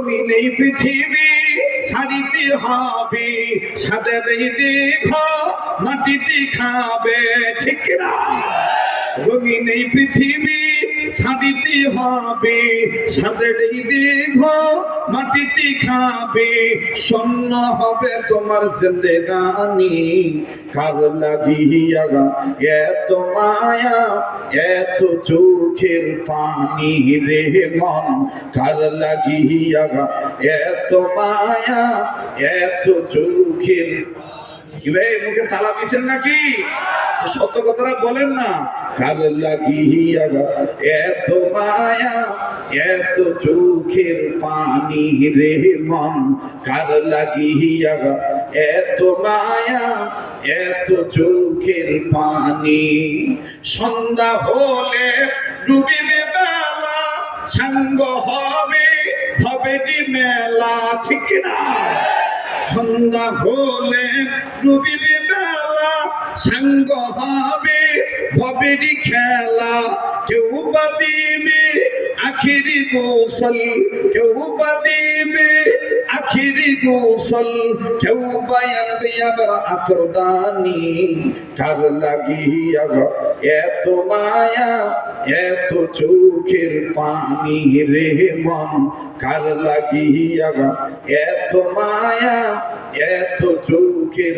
রঙিন এই পৃথিবী ছাড়িতে হবে, সাদের এই দেহ মাটিতে খাবে, ঠিক না? রঙিন এই পৃথিবী ছাড়িতে হবে, সাদের এই দেহ মাটিতে খাবে, শূন্য হবে তোমার জিন্দেগানি। কার লাগিয়া এত মায়া এত চোখের পানি রে মন, কার লাগিয়া এত মায়া এত চোখের। মুখে তালা দিয়েছেন নাকি? সত্য কথাটা বলেন না। কার লাগিয়া এত মায়া এত চোখের পানি রে মন, কার লাগিয়া এত মায়া এত চোখের পানি। সন্ধ্যা হলে ডুবিবে বেলা, সাঙ্গ হবে হবে মেলা, ঠিক না? সন্ধ্যা হলে ডুবিবে বেলা, সাঙ্গ হবে ভবেরই খেলা। কেউ বা দিবে আখিরি গোসল, কেউ বা দিবে আখিরি গোসল, কেউ বা আনবে আবার আতরদানি। কার লাগিয়া এত মায়া এত চোখের পানি রে মন, কার লাগিয়া এত মায়া এত চোখের